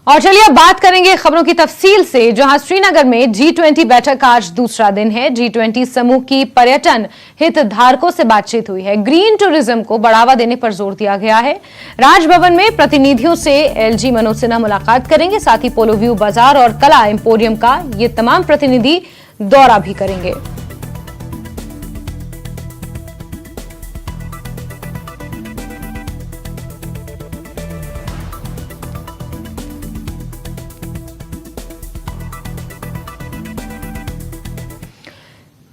और चलिए अब बात करेंगे खबरों की तफसील से, जहां श्रीनगर में G20 बैठक का आज दूसरा दिन है। G20 समूह की पर्यटन हितधारकों से बातचीत हुई है। ग्रीन टूरिज्म को बढ़ावा देने पर जोर दिया गया है। राजभवन में प्रतिनिधियों से LG मनोज सिन्हा मुलाकात करेंगे। साथ ही पोलो व्यू बाजार और कला एम्पोरियम का ये तमाम प्रतिनिधि दौरा भी करेंगे।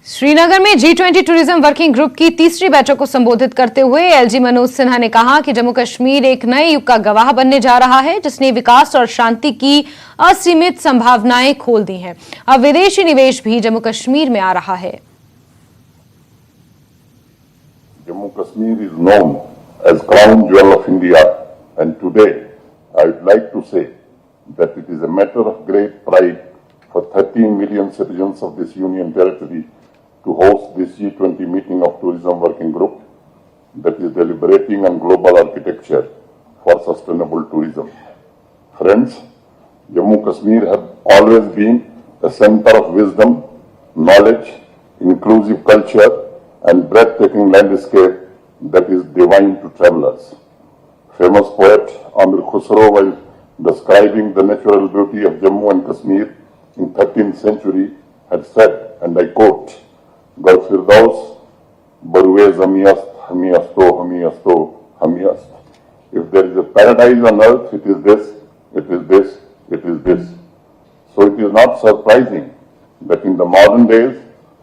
श्रीनगर में G20 टूरिज्म वर्किंग ग्रुप की तीसरी बैठक को संबोधित करते हुए LG मनोज सिन्हा ने कहा कि जम्मू कश्मीर एक नए युग का गवाह बनने जा रहा है, जिसने विकास और शांति की असीमित संभावनाएं खोल दी हैं। अब विदेशी निवेश भी जम्मू कश्मीर में आ रहा है। Jammu Kashmir is known as crown jewel of India, and today I would like to say that it is a matter of great pride for 13 million citizens of this union territory to host this G20 meeting of Tourism Working Group that is deliberating on global architecture for sustainable tourism. Friends, Jammu Kashmir has always been a center of wisdom, knowledge, inclusive culture and breathtaking landscape that is divine to travelers. Famous poet Amir Khusro, while describing the natural beauty of Jammu and Kashmir in 13th century, had said, and I quote, "Gar Firdaus barwe zamiyast hamiyasto hamiyasto hamiyast." If there is a paradise on earth, it is this, it is this, it is this. So it is not surprising that in the modern days,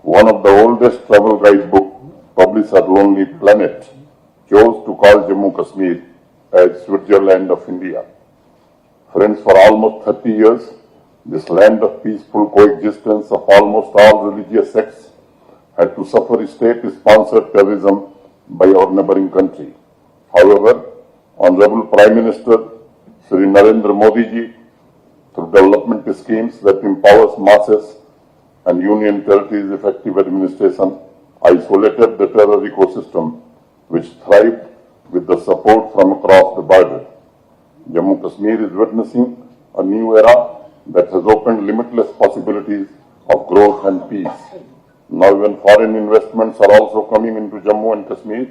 one of the oldest travel guidebook published at Lonely Planet chose to call Jammu Kashmir as Switzerland of India. Friends, for almost 30 years, this land of peaceful coexistence of almost all religious sects had to suffer state-sponsored terrorism by our neighboring country. However, Honorable Prime Minister Shri Narendra Modi ji, through development schemes that empowers masses and Union Territories' effective administration, isolated the terror ecosystem which thrived with the support from across the border. Jammu Kashmir is witnessing a new era that has opened limitless possibilities of growth and peace. Now even foreign investments are also coming into Jammu and Kashmir.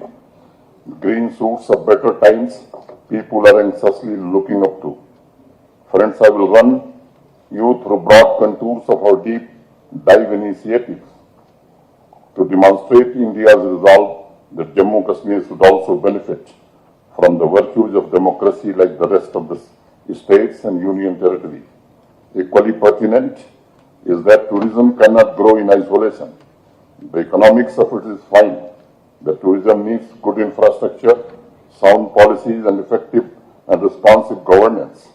Green shoots of better times people are anxiously looking up to. Friends, I will run you through broad contours of our deep dive initiatives to demonstrate India's resolve that Jammu Kashmir should also benefit from the virtues of democracy like the rest of the states and union territory. Equally pertinent is that tourism cannot grow in isolation. The economics of it is fine. The tourism needs good infrastructure, sound policies and effective and responsive governance.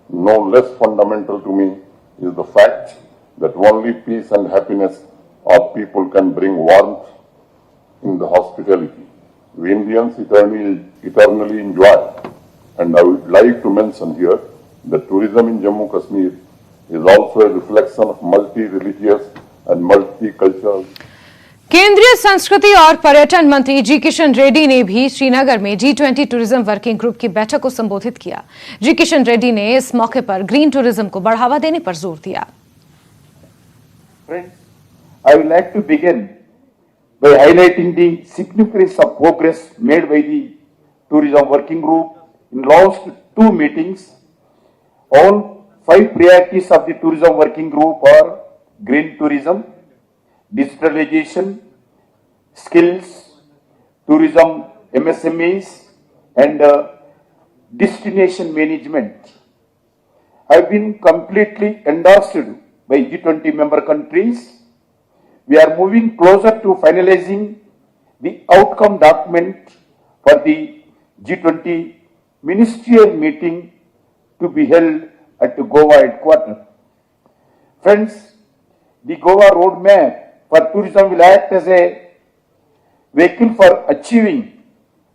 No less fundamental to me is the fact that only peace and happiness of people can bring warmth in the hospitality we Indians eternally enjoy. And I would like to mention here that tourism in Jammu Kashmir is also a reflection of multi-religious and multicultural. केंद्रीय संस्कृति और पर्यटन मंत्री जी किशन रेड्डी ने भी श्रीनगर में G20 tourism working group की बैठक को संबोधित किया। जी किशन रेड्डी ने इस मौके पर ग्रीन टूरिज्म को बढ़ावा देने पर जोर दिया। Friends, I would like to begin by highlighting the significance of progress made by the tourism working group in last 2 meetings. All 5 priorities of the tourism working group are green tourism, digitalization, skills, tourism MSMEs and destination management have been completely endorsed by G20 member countries. We are moving closer to finalizing the outcome document for the G20 ministerial meeting to be held at the Goa headquarters. Friends, the Goa roadmap for tourism will act as a vehicle for achieving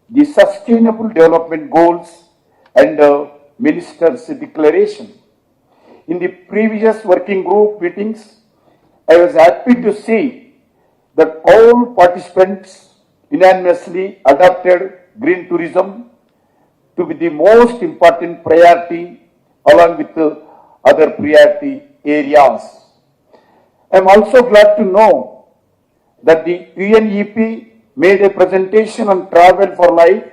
the sustainable development goals and minister's declaration. In the previous working group meetings, I was happy to see that all participants unanimously adopted green tourism to be the most important priority along with other priority areas. I am also glad to know that the UNEP made a presentation on Travel for Life,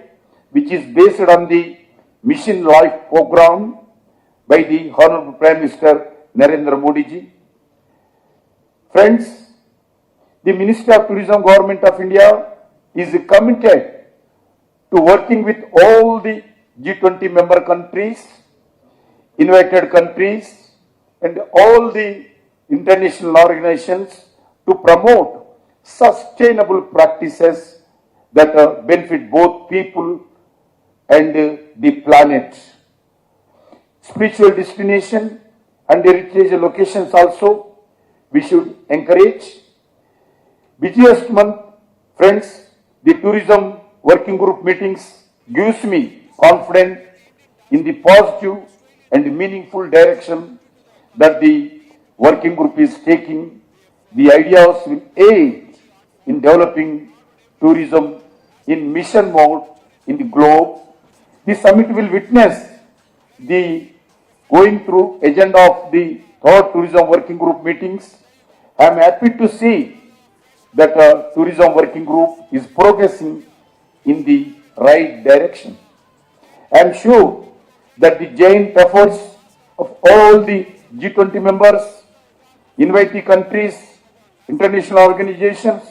which is based on the Mission Life program by the Honorable Prime Minister Narendra Modi ji. Friends, the Ministry of Tourism, Government of India is committed to working with all the G20 member countries, invited countries, and all the international organizations to promote sustainable practices that benefit both people and the planet. Spiritual destination and heritage locations also we should encourage. Busiest month, friends, the tourism working group meetings gives me confidence in the positive and meaningful direction that the working group is taking. The ideas will aid in developing tourism in mission mode in the globe. The summit will witness the going through agenda of the third tourism working group meetings. I am happy to see that tourism working group is progressing in the right direction. I am sure that the joint efforts of all the G20 members, invitee countries, international organizations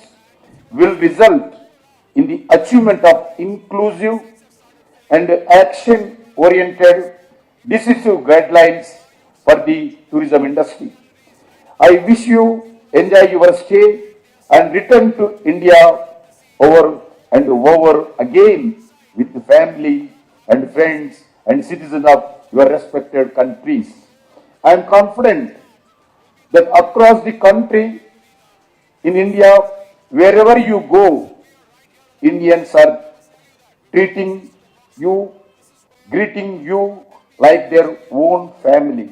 will result in the achievement of inclusive and action-oriented decisive guidelines for the tourism industry. I wish you enjoy your stay and return to India over and over again with the family and friends and citizens of your respected countries. I am confident that across the country, in India, wherever you go, Indians are treating you, greeting you like their own family.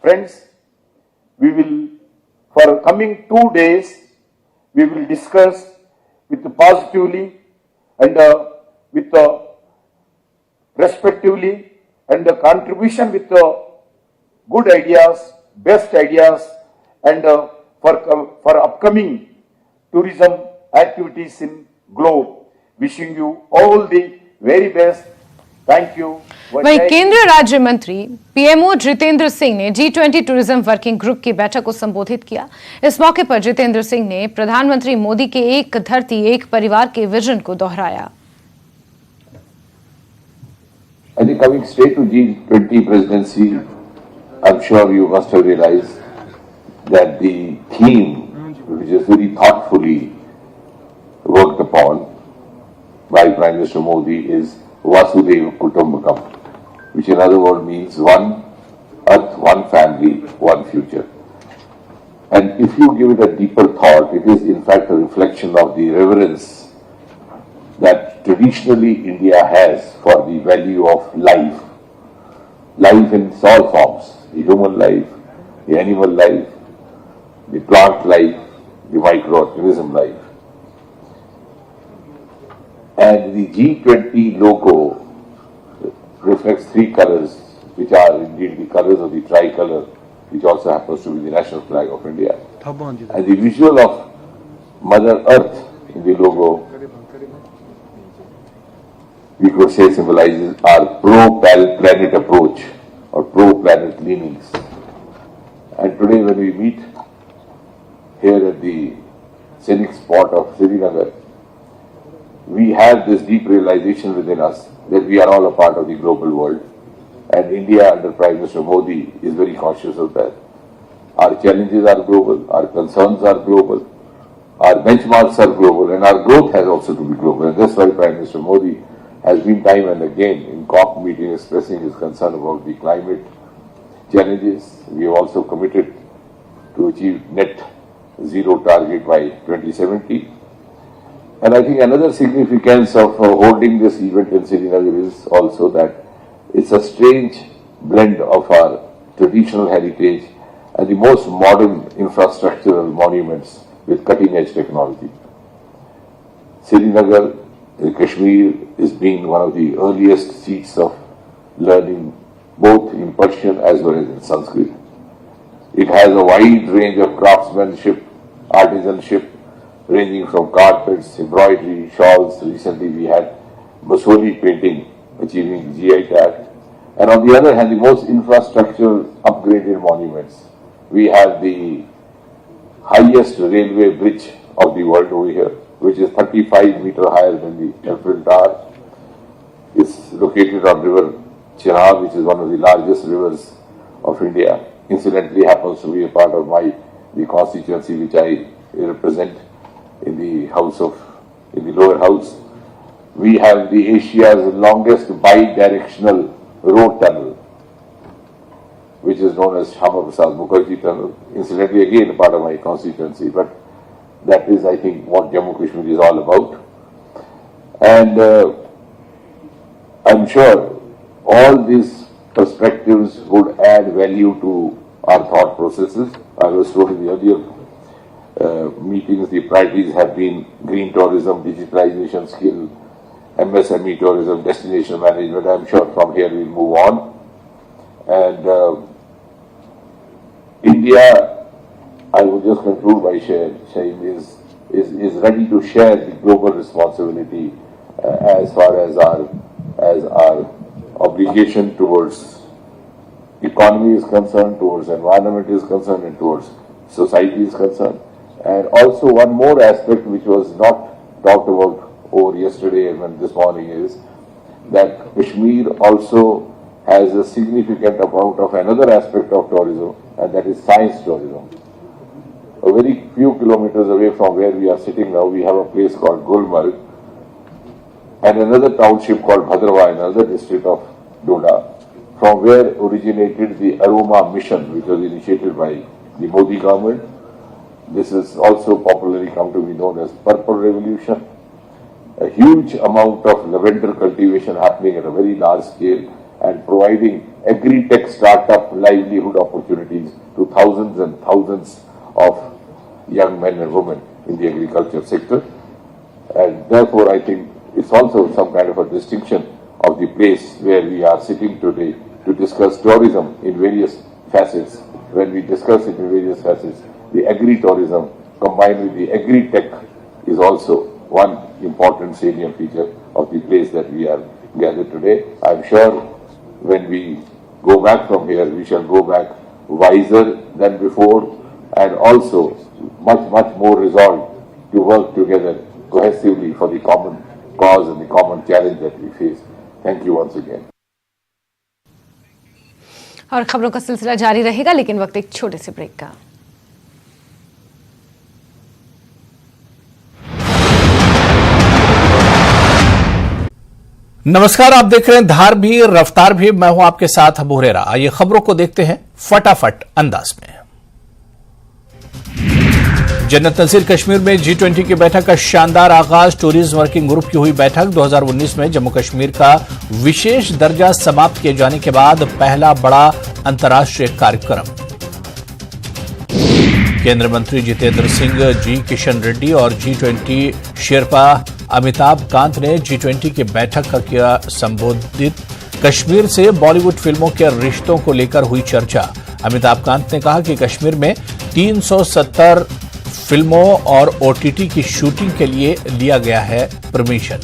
Friends, we will, for coming 2 days, we will discuss with positively and with respectively and the contribution with good ideas, best ideas, and for upcoming tourism activities in globe. Wishing you all the very best. Thank you. वहीं केंद्रीय राज्य मंत्री PMO Jitendra Singh ने G20 tourism working group की बैठक को संबोधित किया। इस मौके पर जितेंद्र सिंह ने प्रधानमंत्री मोदी के एक धरती एक परिवार के विजन को दोहराया। I think coming straight to G20 presidency, I'm sure you must have realized that the theme, which is very thoughtfully worked upon by Prime Minister Modi, is Vasudhaiva Kutumbakam, which in other words means one earth, one family, one future. And if you give it a deeper thought, it is in fact a reflection of the reverence that traditionally India has for the value of life. Life in all forms, the human life, the animal life, the plant life, the microorganism life. And the G20 logo reflects three colors, which are indeed the colors of the tricolor, which also happens to be the national flag of India. And the visual of Mother Earth in the logo, we could say, symbolizes our pro-planet approach or pro-planet leanings. And today when we meet here at the scenic spot of Srinagar, we have this deep realization within us that we are all a part of the global world, and India under Prime Minister Modi is very conscious of that. Our challenges are global, our concerns are global, our benchmarks are global, and our growth has also to be global. And that's why Prime Minister Modi has been time and again in COP meeting expressing his concern about the climate challenges. We have also committed to achieve net zero target by 2070. And I think another significance of holding this event in Srinagar is also that it's a strange blend of our traditional heritage and the most modern infrastructural monuments with cutting-edge technology. Srinagar, Kashmir, is being one of the earliest seats of learning, both in Persian as well as in Sanskrit. It has a wide range of craftsmanship, artisanship, ranging from carpets, embroidery, shawls. Recently we had Basoli painting achieving GI tag. And on the other hand, the most infrastructural upgraded monuments. We have the highest railway bridge of the world over here, which is 35 meters higher than the Eiffel Tower. It's located on river Chenab, which is one of the largest rivers of India. Incidentally, happens to be a part of the constituency which I represent in the lower house. We have the Asia's longest bi-directional road tunnel, which is known as Bhukari tunnel. Incidentally, again, a part of my constituency, but that is, I think, what Jammu Kashmir is all about. And I'm sure all these perspectives would add value to our thought processes. I was told in the earlier meetings, the priorities have been green tourism, digitalization, skill, MSME tourism, destination management. I'm sure from here we'll move on. And India, I will just conclude by saying is ready to share the global responsibility as far as our obligation towards economy is concerned, towards environment is concerned, and towards society is concerned. And also one more aspect which was not talked about over yesterday and this morning is that Kashmir also has a significant amount of another aspect of tourism, and that is science tourism. A very few kilometers away from where we are sitting now, we have a place called Gulmarg and another township called Bhadrawa, another district of Doda, from where originated the Aroma mission, which was initiated by the Modi government. This is also popularly come to be known as Purple Revolution. A huge amount of lavender cultivation happening at a very large scale and providing agri-tech startup livelihood opportunities to thousands and thousands of young men and women in the agriculture sector. And therefore, I think it's also some kind of a distinction of the place where we are sitting today to discuss tourism in various facets. When we discuss it in various facets, the agri-tourism combined with the agri-tech is also one important salient feature of the place that we are gathered today. I'm sure when we go back from here, we shall go back wiser than before and also much more resolved to work together cohesively for the common cause and the common challenge that we face. Thank you once again. और खबरों का सिलसिला जारी रहेगा, लेकिन वक्त एक छोटे से ब्रेक का। नमस्कार, आप देख रहे हैं धार भी रफ्तार भी, मैं हूं आपके साथ अबू हुरैरा। आइए खबरों को देखते हैं फटाफट अंदाज में। जन्नत नसीर कश्मीर में G20 की बैठक का शानदार आगाज। टूरिज्म वर्किंग ग्रुप की हुई बैठक। 2019 में जम्मू कश्मीर का विशेष दर्जा समाप्त किए जाने के बाद पहला बड़ा अंतर्राष्ट्रीय कार्यक्रम। केंद्रीय मंत्री जितेंद्र सिंह, जी किशन रेड्डी और G20 शेरपा अमिताभ कांत ने G20 की बैठक का किया संबोधित। कश्मीर से बॉलीवुड फिल्मों के रिश्तों को लेकर हुई चर्चा। अमिताभ कांत ने कहा कि कश्मीर में 370 फिल्मों और OTT की शूटिंग के लिए लिया गया है परमिशन।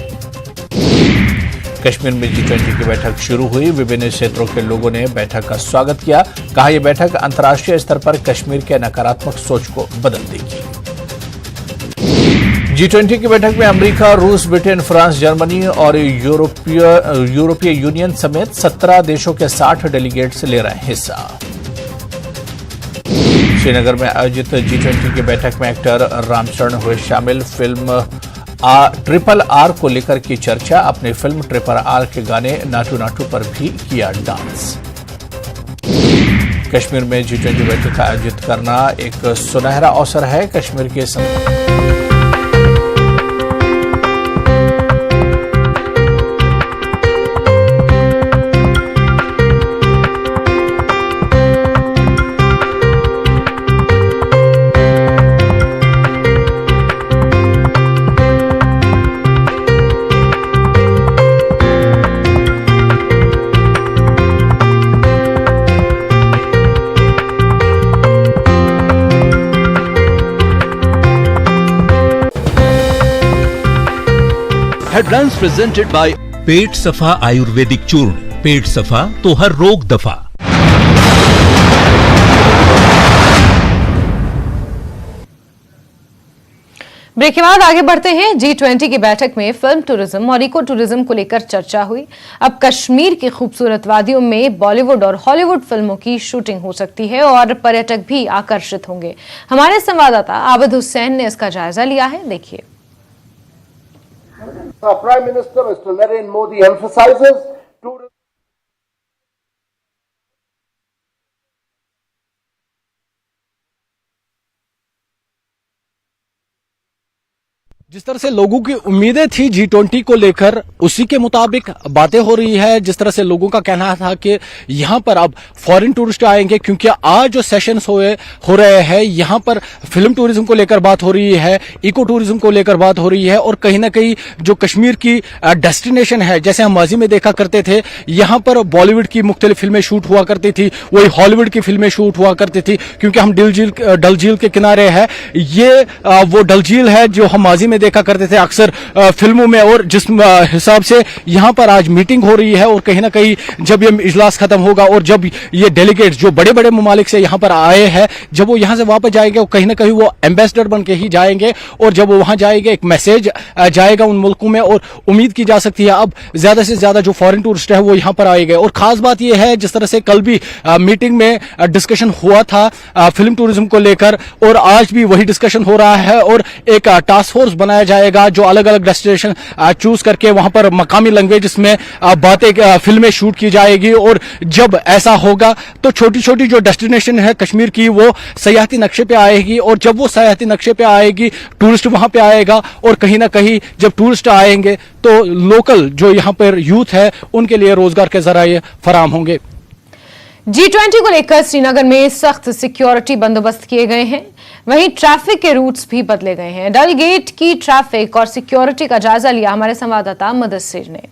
कश्मीर में G20 की बैठक शुरू हुई। विभिन्न क्षेत्रों के लोगों ने बैठक का स्वागत किया। कहा यह बैठक अंतर्राष्ट्रीय स्तर पर कश्मीर के नकारात्मक सोच को बदल देगी। G20 की बैठक में अमेरिका, रूस, ब्रिटेन, फ्रांस, जर्मनी और यूरोपीय यूनियन समेत 17 देशों के 60 डेलीगेट्स ले रहे हैं हिस्सा। श्रीनगर में आयोजित G20 की बैठक में एक्टर रामचरण हुए शामिल। फिल्म RRR को लेकर की चर्चा। अपनी फिल्म RRR के गाने नाटू नाटू पर भी किया डांस। कश्मीर में G20 बैठक आयोजित करना एक सुनहरा अवसर है। कश्मीर के Headlines presented by पेट सफा आयुर्वेदिक चूर्ण, पेट सफा तो हर रोग दफा। ब्रेक के बाद आगे बढ़ते हैं। G20 की बैठक में फिल्म टूरिज्म और इको टूरिज्म को लेकर चर्चा हुई। अब कश्मीर की खूबसूरत वादियों में बॉलीवुड और हॉलीवुड फिल्मों की शूटिंग हो सकती है और पर्यटक भी आकर्षित होंगे। हमारे संवाददाता आबिद हुसैन ने इसका जायजा लिया है, देखिए। Prime Minister Mr. Narendra Modi emphasizes tourism. जिस तरह से लोगों की उम्मीदें थी G20 को लेकर, उसी के मुताबिक बातें हो रही है। जिस तरह से लोगों का कहना था कि यहां पर अब फॉरेन टूरिस्ट आएंगे, क्योंकि आज जो सेशंस हो रहे हैं, यहां पर फिल्म टूरिज्म को लेकर बात हो रही है, इको टूरिज्म को लेकर बात हो रही है और कहीं ना कहीं जो कश्मीर की डेस्टिनेशन है, जैसे हम माजी में देखा करते थे, यहां पर बॉलीवुड की मुख्तलिफ फिल्में शूट हुआ करती थी, वही हॉलीवुड की फिल्में शूट हुआ करती थी, क्योंकि हम डल झील के किनारे है। ये वो डल झील है जो हम माजी में देखा करते थे अक्सर फिल्मों में, और जिस हिसाब से यहां पर आज मीटिंग हो रही है और कहीं ना कहीं जब ये इजलास खत्म होगा और जब ये डेलीगेट्स जो बड़े बड़े ममालिक से यहां पर आए हैं, जब वो यहां से वापस जाएंगे, वो कहीं ना कहीं वो एम्बेसडर बन के ही जाएंगे और जब वो वहां जाएंगे एक मैसेज जाएगा उन मुल्कों में और उम्मीद की जा सकती है अब ज्यादा से ज्यादा जो फॉरेन टूरिस्ट है वो यहां पर आएंगे। और खास बात यह है, जिस तरह से कल भी मीटिंग में डिस्कशन हुआ था फिल्म टूरिज्म को लेकर, और आज भी वही डिस्कशन हो रहा है और एक टास्क फोर्स बनाया जाएगा जो अलग अलग डेस्टिनेशन चूज करके वहां पर मकामी लैंग्वेज में बातें फिल्में शूट की जाएगी। और जब ऐसा होगा तो छोटी छोटी जो डेस्टिनेशन है कश्मीर की, वो सयाहती नक्शे पे आएगी, और जब वो सयाहती नक्शे पे आएगी, टूरिस्ट वहां पे आएगा, और कहीं ना कहीं जब टूरिस्ट आएंगे तो लोकल जो यहां पर यूथ है उनके लिए रोजगार के जराये फराम होंगे। G20 को लेकर श्रीनगर में सख्त सिक्योरिटी बंदोबस्त किए गए हैं, वहीं ट्रैफिक के रूट्स भी बदले गए हैं। डल गेट की ट्रैफिक और सिक्योरिटी का जायजा लिया हमारे संवाददाता मुदस्सिर ने।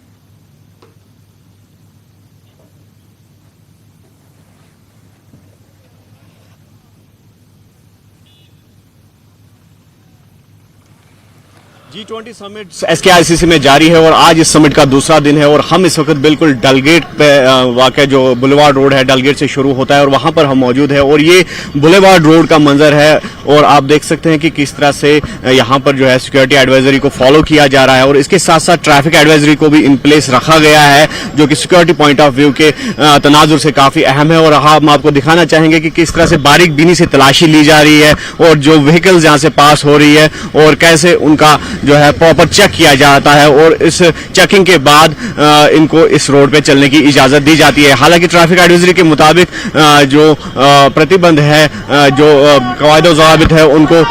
G20 समिट SKICC में जारी है और आज इस समिट का दूसरा दिन है और हम इस वक्त बिल्कुल डलगेट पे वाक़ जो बुलेवार्ड रोड है, डलगेट से शुरू होता है और वहां पर हम मौजूद है और ये बुलेवार्ड रोड का मंजर है। और आप देख सकते हैं कि किस तरह से यहां पर जो है सिक्योरिटी एडवाइजरी को फॉलो किया जा रहा है और इसके साथ साथ ट्रैफिक एडवाइजरी को भी इन प्लेस रखा गया है, जो कि सिक्योरिटी पॉइंट ऑफ व्यू के तनाजुर से काफी अहम है। और हम आपको दिखाना चाहेंगे कि किस तरह से बारीक बीनी से तलाशी ली जा रही है और जो व्हीकल्स यहां से पास हो रही है और कैसे उनका जो है प्रॉपर चेक किया जाता है और इस चेकिंग के बाद इनको इस रोड पे चलने की इजाजत दी जाती है। हालांकि ट्रैफिक एडवाइजरी के मुताबिक जो प्रतिबंध है, जो कवायद ज़वाबित है, उनको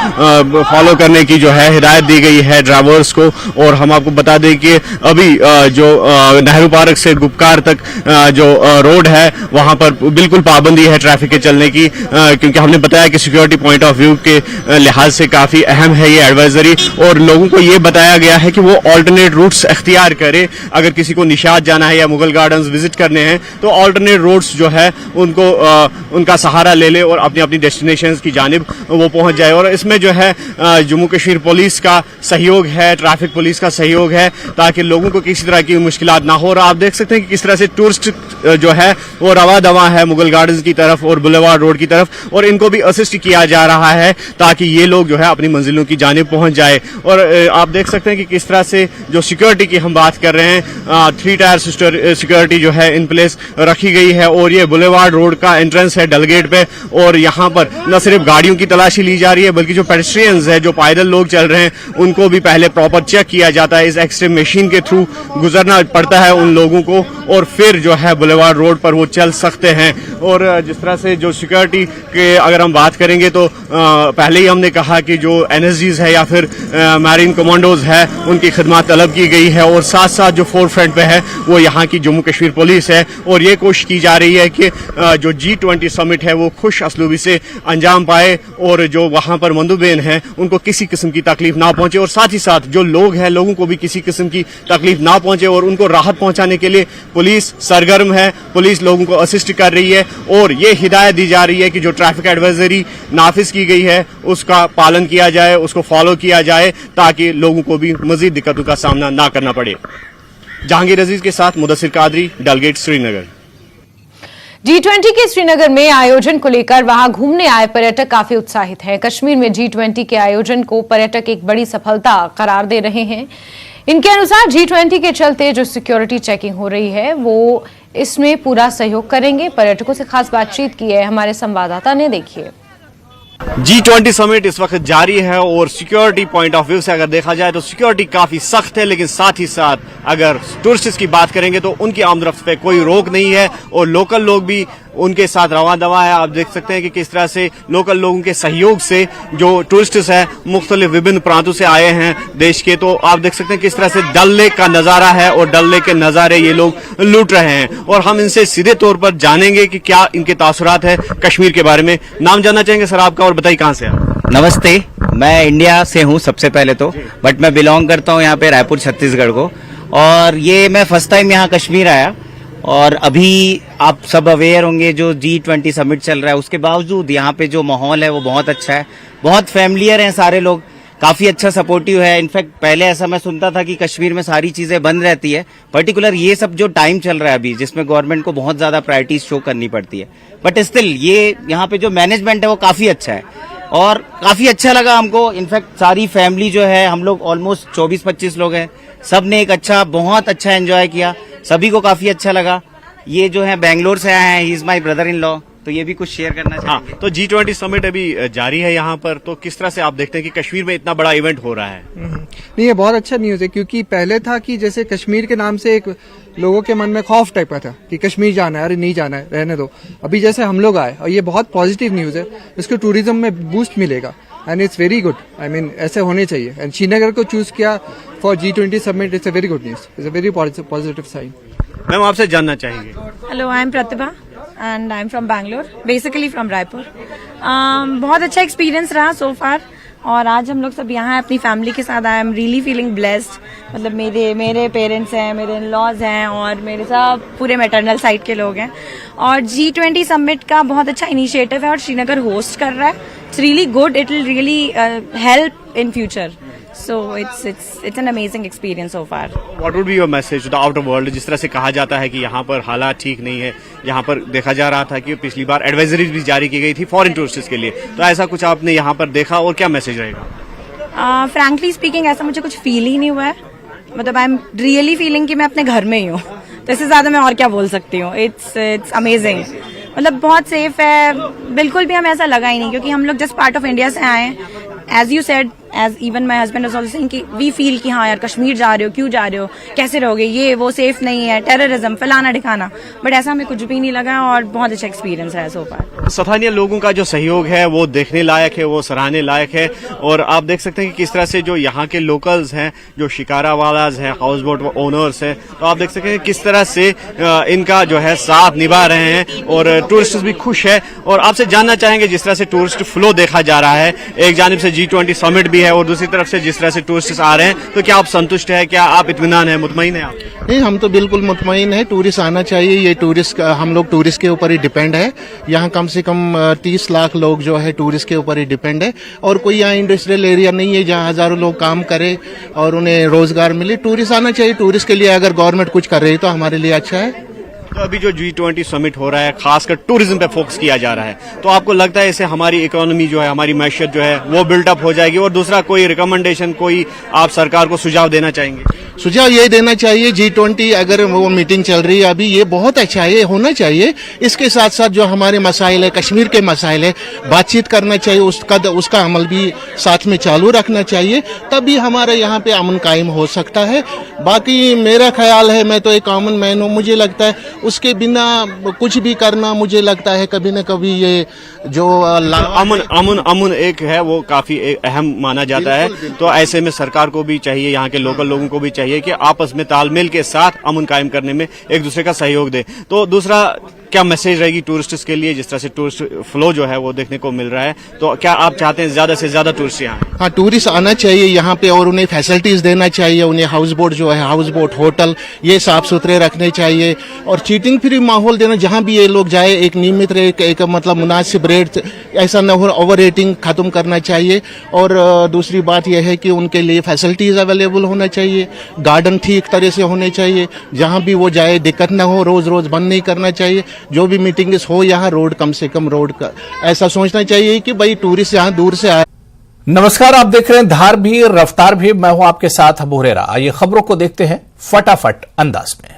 फॉलो करने की जो है हिदायत दी गई है ड्राइवर्स को। और हम आपको बता दें कि अभी जो नेहरू पार्क से गुफकार तक जो रोड है वहां पर बिल्कुल पाबंदी है ट्रैफिक के चलने की, क्योंकि हमने बताया कि सिक्योरिटी पॉइंट ऑफ व्यू के लिहाज से काफी अहम है ये एडवाइजरी और लोगों को ये बताया गया है कि वो ऑल्टरनेट रूट्स अख्तियार करें। अगर किसी को निशात जाना है या मुगल गार्डन्स विजिट करने हैं तो ऑल्टरनेट रूट्स जो है उनको उनका सहारा ले ले और अपनी अपनी डेस्टिनेशंस की जानिब वो पहुंच जाए। और इसमें जो है जम्मू कश्मीर पुलिस का सहयोग है, ट्रैफिक पुलिस का सहयोग है, ताकि लोगों को किसी तरह की मुश्किलात ना हो। और आप देख सकते हैं कि किस तरह से टूरिस्ट जो है वो रवा दवा है मुगल गार्डन्स की तरफ और बुलेवार्ड रोड की तरफ, और इनको भी असिस्ट किया जा रहा है ताकि ये लोग जो है अपनी मंजिलों की जानिब पहुंच जाए। और आप देख सकते हैं कि किस तरह से जो सिक्योरिटी की हम बात कर रहे हैं, 3 टायर सिक्योरिटी जो है इन प्लेस रखी गई है। और ये बुलेवार्ड रोड का एंट्रेंस है डलगेट पे और यहाँ पर न सिर्फ गाड़ियों की तलाशी ली जा रही है बल्कि जो पेडेस्ट्रियंस है, जो पैदल लोग चल रहे हैं, उनको भी पहले प्रॉपर चेक किया जाता है। इस एक्सरे मशीन के थ्रू गुजरना पड़ता है उन लोगों को और फिर जो है बुलेवार्ड रोड पर वो चल सकते हैं। और जिस तरह से जो सिक्योरिटी के अगर हम बात करेंगे तो पहले ही हमने कहा कि जो NSGs है या फिर मैरीन कमांडोज है उनकी खिदमत तलब की गई है और साथ साथ जो फोर फ्रंट पे है वो यहाँ की जम्मू कश्मीर पुलिस है। और ये कोशिश की जा रही है कि जो G20 समिट है वो खुश असलूबी से अंजाम पाए और जो वहाँ पर मंदुबेन है उनको किसी किस्म की तकलीफ ना पहुंचे और साथ ही साथ जो लोग हैं लोगों को भी किसी किस्म की तकलीफ ना पहुंचे और उनको राहत पहुंचाने के लिए पुलिस सरगर्म है, पुलिस लोगों को असिस्ट कर रही है। और ये हिदायत दी जा रही है कि जो ट्रैफिक एडवाइजरी नाफिज की गई है उसका पालन किया जाए, उसको फॉलो किया जाए ताकि ताकि लोगों को भी मजीद दिक्कतों का सामना ना करना पड़े। जहांगीर अजीज के साथ मुदस्सिर कादरी, डल गेट, श्रीनगर। G20 के श्रीनगर में आयोजन को लेकर वहां घूमने आए पर्यटक काफी उत्साहित हैं। कश्मीर में G20 के आयोजन को पर्यटक एक बड़ी सफलता करार दे रहे हैं। इनके अनुसार G20 के चलते जो सिक्योरिटी चेकिंग हो रही है वो इसमें पूरा सहयोग करेंगे। पर्यटकों से खास बातचीत की है हमारे संवाददाता ने, देखिए। G20 समिट इस वक्त जारी है और सिक्योरिटी पॉइंट ऑफ व्यू से अगर देखा जाए तो सिक्योरिटी काफी सख्त है, लेकिन साथ ही साथ अगर टूरिस्ट की बात करेंगे तो उनकी आमदरफ्त पे कोई रोक नहीं है और लोकल लोग भी उनके साथ रवा दवा है। आप देख सकते हैं कि किस तरह से लोकल लोगों के सहयोग से जो टूरिस्ट है मुख्तलिफ विभिन्न प्रांतों से आए हैं देश के, तो आप देख सकते हैं किस तरह से डल लेक का नजारा है और डल लेक के नजारे ये लोग लूट रहे हैं। और हम इनसे सीधे तौर पर जानेंगे कि क्या इनके तासुरात है कश्मीर के बारे में। नाम जानना चाहेंगे सर आपका और बताइए कहाँ से आप? नमस्ते, मैं इंडिया से हूँ सबसे पहले तो, बट मैं बिलोंग करता हूँ यहाँ पे रायपुर छत्तीसगढ़ को। और ये मैं फर्स्ट टाइम यहाँ कश्मीर आया और अभी आप सब अवेयर होंगे जो G20 समिट चल रहा है उसके बावजूद यहाँ पे जो माहौल है वो बहुत अच्छा है, बहुत फैमिलियर हैं सारे लोग, काफी अच्छा सपोर्टिव है। इनफैक्ट पहले ऐसा मैं सुनता था कि कश्मीर में सारी चीजें बंद रहती है, पर्टिकुलर ये सब जो टाइम चल रहा है अभी जिसमें गवर्नमेंट को बहुत ज्यादा प्रायोरिटीज शो करनी पड़ती है, बट स्टिल ये यहाँ पे जो मैनेजमेंट है वो काफी अच्छा है और काफी अच्छा लगा हमको। इनफैक्ट सारी फैमिली जो है, हम लोग ऑलमोस्ट 24-25 लोग हैं, सब ने एक बहुत अच्छा एंजॉय किया, सभी को काफी अच्छा लगा। ये जो है बेंगलोर से आए हैं, he is my brother in law, तो ये भी कुछ शेयर करना चाहिए। तो G20 समिट अभी जारी है यहाँ पर, तो किस तरह से आप देखते हैं कि कश्मीर में इतना बड़ा इवेंट हो रहा है? नहीं, ये बहुत अच्छा न्यूज है, क्योंकि पहले था कि जैसे कश्मीर के नाम से एक लोगों के मन में खौफ टाइप का था कि कश्मीर जाना है, अरे नहीं जाना है, रहने दो। अभी जैसे हम लोग आए और ये बहुत पॉजिटिव न्यूज है, इसको टूरिज्म में बूस्ट मिलेगा and it's very good. I mean ऐसे होने चाहिए एंड श्रीनगर को चूज किया for G20 summit, it's a very good news, it's a very positive sign. Ma'am आपसे जानना चाहेंगे। Hello, I am Pratibha and I am from Bangalore, basically from Raipur. बहुत अच्छा एक्सपीरियंस रहा सो फार और आज हम लोग सब यहाँ हैं अपनी फैमिली के साथ। I am really feeling blessed, मतलब मेरे पेरेंट्स हैं, मेरे इन लॉज हैं और मेरे सब पूरे मैटरनल साइड के लोग हैं। और G20 समिट का बहुत अच्छा इनिशिएटिव है और श्रीनगर होस्ट कर रहा है। It's really good, it will really help in future, so it's an amazing experience so far. What would be your message to the outer world? जिस तरह से कहा जाता है कि यहाँ पर हालात ठीक नहीं है, यहाँ पर देखा जा रहा था कि पिछली बार एडवाइजरीज भी जारी की गई थी फॉरेन टूरिस्ट के लिए, तो ऐसा कुछ आपने यहाँ पर देखा और क्या मैसेज रहेगा? फ्रैंकली स्पीकिंग ऐसा मुझे कुछ फील ही नहीं हुआ है, मतलब आई एम रियली फीलिंग कि मैं अपने घर में ही हूँ, तो इससे ज्यादा मैं और क्या बोल सकती हूँ। इट्स अमेजिंग, मतलब बहुत सेफ है, बिल्कुल भी हमें ऐसा लगा ही नहीं, क्योंकि हम लोग जस्ट पार्ट ऑफ इंडिया से आए हैं। As you said, as even my husband was also saying कि वी फील कि हाँ यार कश्मीर जा रहे हो, क्यों जा रहे हो, कैसे रहोगे, ये वो सेफ नहीं है, टेररिज्म फलाना दिखाना, बट ऐसा हमें कुछ भी नहीं लगा और बहुत अच्छा एक्सपीरियंस है सो फार। स्थानीय लोगों का जो सहयोग है वो देखने लायक है, वो सराहने लायक है। और आप देख सकते हैं कि किस तरह से जो यहाँ के लोकल्स हैं, जो शिकारा वालाज हैं, हाउस बोट ओनर्स हैं, तो आप देख सकते हैं किस तरह से इनका जो है साथ निभा रहे हैं और टूरिस्ट भी खुश है। और आपसे जानना चाहेंगे, जिस तरह से टूरिस्ट फ्लो देखा जा रहा है, एक जानिब से G20 समिट भी है और दूसरी तरफ से जिस तरह से टूरिस्ट आ रहे हैं, तो क्या आप संतुष्ट है, क्या आप इत्मीनान है, मुतमईन है आप? नहीं, हम तो बिल्कुल मुतमईन है, टूरिस्ट आना चाहिए। ये टूरिस्ट, हम लोग टूरिस्ट के ऊपर ही डिपेंड है। यहाँ कम से कम 30 लाख लोग जो है टूरिस्ट के ऊपर ही डिपेंड है और कोई यहाँ इंडस्ट्रियल एरिया नहीं है जहाँ हजारों लोग काम करे और उन्हें रोजगार मिले। टूरिस्ट आना चाहिए। टूरिस्ट के लिए अगर गवर्नमेंट कुछ कर रही है तो हमारे लिए अच्छा है। तो अभी जो G20 समिट हो रहा है, खासकर टूरिज्म पे फोकस किया जा रहा है, तो आपको लगता है इससे हमारी इकोनॉमी जो है, हमारी मैशियत जो है वो बिल्डअप हो जाएगी? और दूसरा कोई रिकमेंडेशन, कोई आप सरकार को सुझाव देना चाहेंगे? सुझाव ये देना चाहिए, G20 अगर वो मीटिंग चल रही है अभी, ये बहुत अच्छा है, ये होना चाहिए। इसके साथ साथ जो हमारे मसाइल है, कश्मीर के मसाइल है, बातचीत करना चाहिए, उसका अमल भी साथ में चालू रखना चाहिए, तभी हमारे यहाँ पे अमन कायम हो सकता है। बाकी मेरा ख्याल है, मैं तो एक कॉमन मैन हूँ, मुझे लगता है उसके बिना कुछ भी करना, मुझे लगता है कभी न कभी ये जो अमन एक है वो काफी अहम माना जाता है। तो ऐसे में सरकार को भी चाहिए, यहाँ के लोकल लोगों को भी चाहिए कि आपस में तालमेल के साथ अमन कायम करने में एक दूसरे का सहयोग दे। तो दूसरा क्या मैसेज रहेगी टूरिस्ट्स के लिए, जिस तरह से टूरिस्ट फ्लो जो है वो देखने को मिल रहा है, तो क्या आप चाहते हैं ज्यादा से ज्यादा टूरिस्ट यहाँ आएं? हाँ, टूरिस्ट आना चाहिए यहाँ पे और उन्हें फैसिलिटीज देना चाहिए, उन्हें हाउस बोट जो है, हाउस बोट होटल ये साफ सुथरे रखने चाहिए और चीटिंग फ्री माहौल देना, जहाँ भी ये लोग जाए एक नियमित एक मतलब मुनासिब रेट, ऐसा न हो ओवर रेटिंग खत्म करना चाहिए। और दूसरी बात यह है कि उनके लिए फैसिलिटीज अवेलेबल होना चाहिए, गार्डन ठीक तरह से होने चाहिए, जहाँ भी वो जाए दिक्कत न हो, रोज रोज बंद नहीं करना चाहिए, जो भी मीटिंग हो यहाँ रोड कम से कम रोड का ऐसा सोचना चाहिए कि भाई टूरिस्ट यहाँ दूर से आए। नमस्कार, आप देख रहे हैं धार भी रफ्तार भी, मैं हूं आपके साथ अबू हुरैरा। आइए खबरों को देखते हैं फटाफट अंदाज में।